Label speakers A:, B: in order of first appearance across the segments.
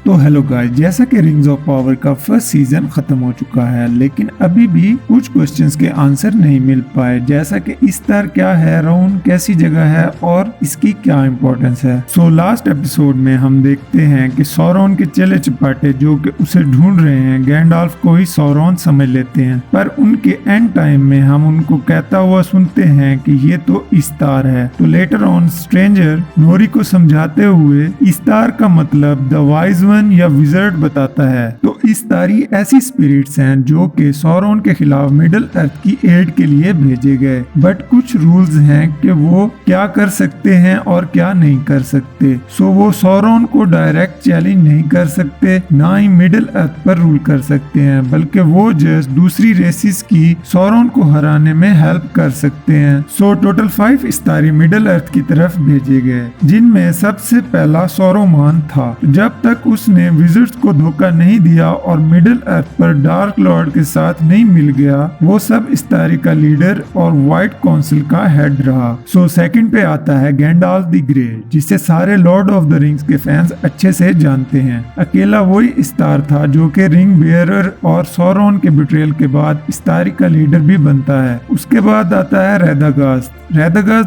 A: तो hello guys, जैसा कि रिंग्स ऑफ पावर का फर्स्ट सीजन खत्म हो चुका है, लेकिन अभी भी कुछ क्वेश्चंस के आंसर नहीं मिल पाए, जैसा कि इस्तार क्या है, राउन कैसी जगह है और इसकी क्या इम्पोर्टेंस है। सो लास्ट एपिसोड में हम देखते हैं कि सौरन के चले चपाटे जो कि उसे ढूंढ रहे हैं गैंडाल्फ को ही सौरन समझ लेते हैं, पर उनके एंड टाइम में हम उनको कहता हुआ सुनते हैं कि ये तो इस्तार है। तो लेटर ऑन स्ट्रेंजर नोरी को समझाते हुए इस्तार का मतलब द वाइज या विजर्ड बताता है। तो इस्तारी ऐसी स्पिरिट्स हैं जो कि सौरन के खिलाफ मिडिल अर्थ की एड के लिए भेजे गए, बट कुछ रूल्स हैं कि वो क्या कर सकते हैं और क्या नहीं कर सकते। सो वो सौरन को डायरेक्ट चैलेंज नहीं कर सकते, ना ही मिडिल अर्थ पर रूल कर सकते हैं, बल्कि वो जस्ट दूसरी रेसिस की सौरन को हराने में हेल्प कर सकते हैं। सो टोटल 5 इस्तारी मिडिल अर्थ की तरफ भेजे गए, जिनमें सबसे पहला सौरोमान था। जब तक उसने विजिट्स को धोखा नहीं दिया और मिडिल अर्थ पर डार्क लॉर्ड के साथ नहीं मिल गया, वो सब इस्तारी का लीडर और व्हाइट काउंसिल का हेड रहा। सो सेकंड पे आता है गैंडाल्फ द ग्रे, जिसे सारे लॉर्ड ऑफ द रिंग्स के फैंस अच्छे से जानते हैं। अकेला वही इस्तार था जो कि रिंग बेयरर और सौरन के बिट्रेयल के बाद इस्तारी का लीडर भी बनता है। उसके बाद आता है रेदागास्ट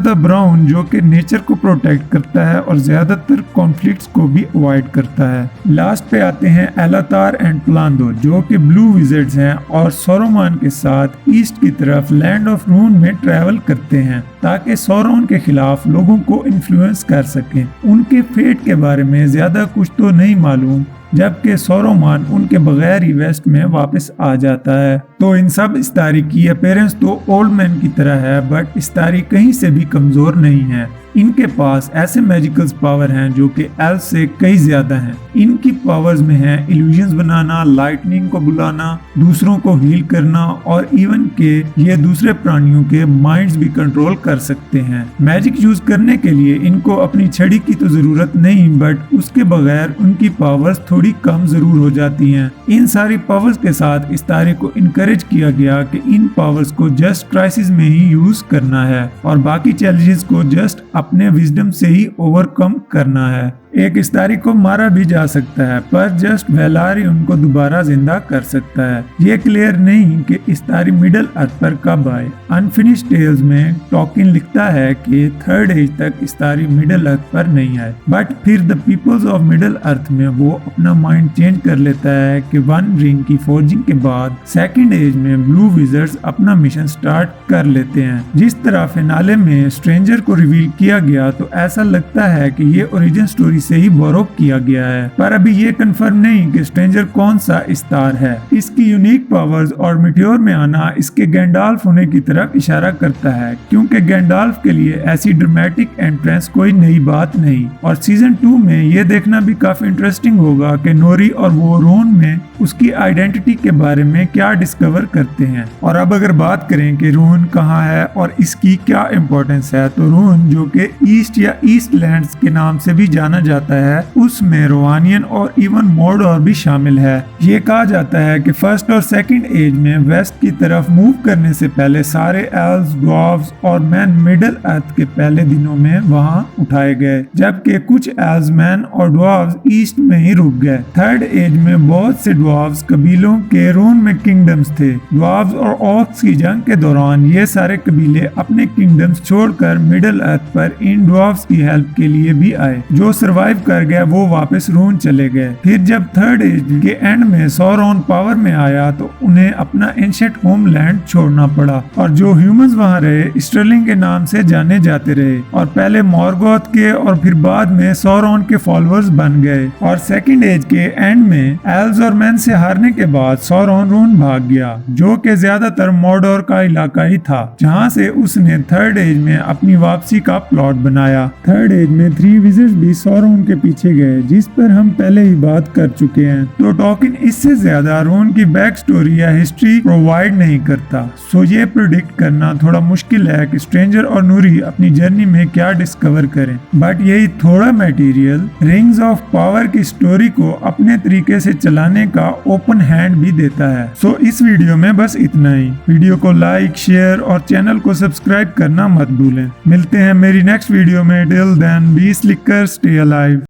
A: द ब्राउन, जो कि नेचर को प्रोटेक्ट करता है और ज्यादातर कॉन्फ्लिक्ट्स को भी अवॉइड करता है। लास्ट पे आते हैं एलातार एंड प्लांडो, जो कि ब्लू विजर्ड्स हैं और सौरोमान के साथ ईस्ट की तरफ लैंड ऑफ रून में ट्रेवल करते हैं ताकि सौरन के खिलाफ लोगों को इन्फ्लुएंस कर सकें। उनके फेट के बारे में ज्यादा कुछ तो नहीं मालूम, जबकि सौरोमान उनके बगैर ही वेस्ट में वापस आ जाता है। तो इन सब इस्तारी की अपीयरेंस तो ओल्ड मैन की तरह है, बट इस्तारी कहीं से भी कमजोर नहीं है। इनके पास ऐसे मैजिकल पावर हैं जो कि एल्फ से कई ज्यादा हैं। इनकी पावर्स में है इल्यूजन्स बनाना, लाइटनिंग को बुलाना, दूसरों को हील करना और इवन के ये दूसरे प्राणियों के माइंड्स भी कंट्रोल कर सकते हैं। मैजिक यूज करने के लिए इनको अपनी छड़ी की तो जरूरत नहीं, बट उसके बगैर उनकी पावर्स थोड़ी कम जरूर हो जाती हैं। इन सारी पावर्स के साथ इस्तारी को इनकरेज किया गया कि इन पावर्स को जस्ट क्राइसिस में ही यूज करना है और बाकी चैलेंजेस को जस्ट अपने विजडम से ही ओवरकम करना है। एक इस्तारी को मारा भी जा सकता है, पर जस्ट वेलार ही उनको दोबारा जिंदा कर सकता है। ये क्लियर नहीं कि इस्तारी मिडिल अर्थ पर कब आए। अनफिनिश्ड टेल्स में टॉकिन लिखता है कि थर्ड एज तक इस्तारी मिडिल अर्थ पर नहीं आए, बट फिर द पीपल्स ऑफ मिडिल अर्थ में वो अपना माइंड चेंज कर लेता है कि वन रिंग की फोर्जिंग के बाद सेकंड एज में ब्लू विजर्ड्स अपना मिशन स्टार्ट कर लेते हैं। जिस तरह फिनाले में स्ट्रेंजर को रिवील किया गया, तो ऐसा लगता है कि ये ओरिजिन स्टोरी से ही बोरो किया गया है, पर अभी ये कंफर्म नहीं कि स्ट्रेंजर कौन सा इस्तार है। इसकी यूनिक पावर्स और मिट्योर में आना इसके गैंडाल्फ होने की तरफ इशारा करता है, क्योंकि गैंडाल्फ के लिए ऐसी ड्रामेटिक एंट्रेंस कोई नई बात नहीं। और सीजन 2 में ये देखना भी काफी इंटरेस्टिंग होगा कि नोरी और वो रून में उसकी आइडेंटिटी के बारे में क्या डिस्कवर करते हैं। और अब अगर बात करें कि रून कहाँ है और इसकी क्या इम्पोर्टेंस है, तो रून जो कि ईस्ट या ईस्ट लैंड्स के नाम से भी जाना जाता है, उसमें रोवानियन और इवन मोर्डोर भी शामिल है। ये कहा जाता है कि फर्स्ट और सेकंड एज में वेस्ट की तरफ मूव करने से पहले सारे एल्व्स, ड्वार्फ्स और मैन मिडिल अर्थ के पहले दिनों में वहां उठाए गए, जबकि कुछ एल्व्स, मैन और ड्वार्फ्स ईस्ट में ही रुक गए। थर्ड एज में बहुत से ड्वार्फ्स कबीलों के रून में किंगडम्स थे। ड्वार्फ्स और ऑर्क्स की जंग के दौरान ये सारे कबीले अपने किंगडम्स छोड़कर मिडिल अर्थ पर इन ड्वार्फ्स की हेल्प के लिए भी आए। जो सर्वाइव कर गया वो वापस रून चले गए। फिर जब थर्ड एज के एंड में सौरन पावर में आया, तो उन्हें अपना एंशिएंट होमलैंड छोड़ना पड़ा और जो ह्यूमंस वहां रहे स्टर्लिंग के नाम से जाने जाते रहे और पहले मॉर्गोथ के और फिर बाद में सौरन के फॉलोअर्स बन गए। और सेकंड एज के एंड में एल्व्स और मैन से हारने के बाद सौरन रून भाग गया, जो कि ज्यादातर मॉर्डोर का इलाका ही था, जहां से उसने थर्ड एज में अपनी वापसी का प्लॉट बनाया। थर्ड एज में 3 विजर्ड्स भी सौरन के पीछे गए, जिस पर हम पहले ही बात कर चुके हैं। तो टॉकिन इससे ज्यादा रून की बैक स्टोरी या हिस्ट्री प्रोवाइड नहीं करता। सो ये प्रिडिक्ट करना थोड़ा मुश्किल है कि स्ट्रेंजर और नूरी अपनी जर्नी में क्या डिस्कवर करें, बट यही थोड़ा मटेरियल रिंग्स ऑफ पावर की स्टोरी को अपने तरीके से चलाने का ओपन हैंड भी देता है। सो इस वीडियो में बस इतना ही। वीडियो को लाइक, शेयर और चैनल को सब्सक्राइब करना मत भूलें। मिलते हैं मेरी नेक्स्ट वीडियो में। Till then be slicker, stay alive.